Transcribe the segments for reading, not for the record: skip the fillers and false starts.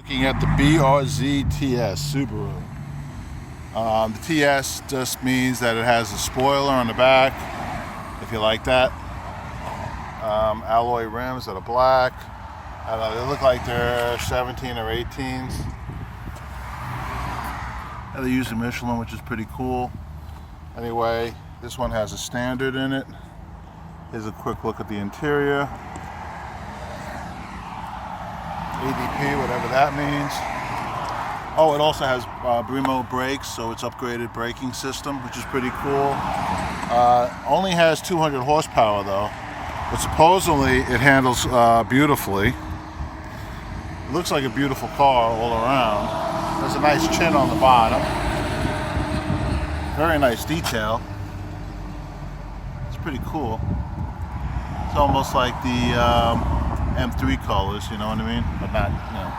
Looking at the BRZ TS Subaru. The TS just means that it has a spoiler on the back, if you like that. Alloy rims that are black. I don't know, they look like they're 17 or 18s. And they use a Michelin, which is pretty cool. Anyway, this one has a standard in it. Here's a quick look at the interior. ADP, whatever that means. Oh, it also has Brembo brakes, so it's upgraded braking system, which is pretty cool. Only has 200 horsepower though, but supposedly it handles beautifully. It looks like a beautiful car all around. There's a nice chin on the bottom. Very nice detail. It's pretty cool. It's almost like the M3 colors, you know what I mean? But not, you know,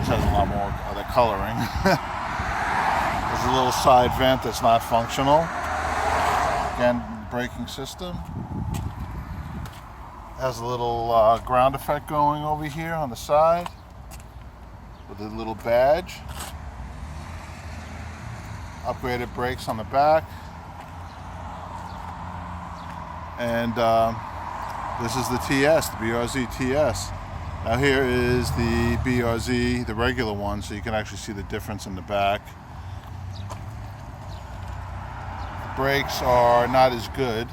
this has a lot more other coloring. There's a little side vent that's not functional. Again, braking system. Has a little ground effect going over here on the side with a little badge. Upgraded brakes on the back. And this is the TS, the BRZ TS. Now here is the BRZ, the regular one, so you can actually see the difference in the back. The brakes are not as good.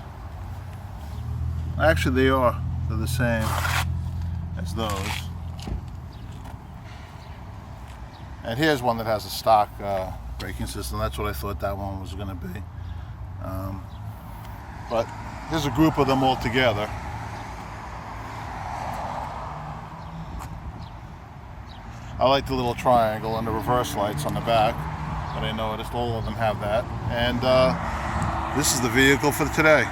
Actually they are. They're the same as those. And here's one that has a stock braking system. That's what I thought that one was going to be. But here's a group of them all together. I like the little triangle and the reverse lights on the back, but I noticed all of them have that. And this is the vehicle for today.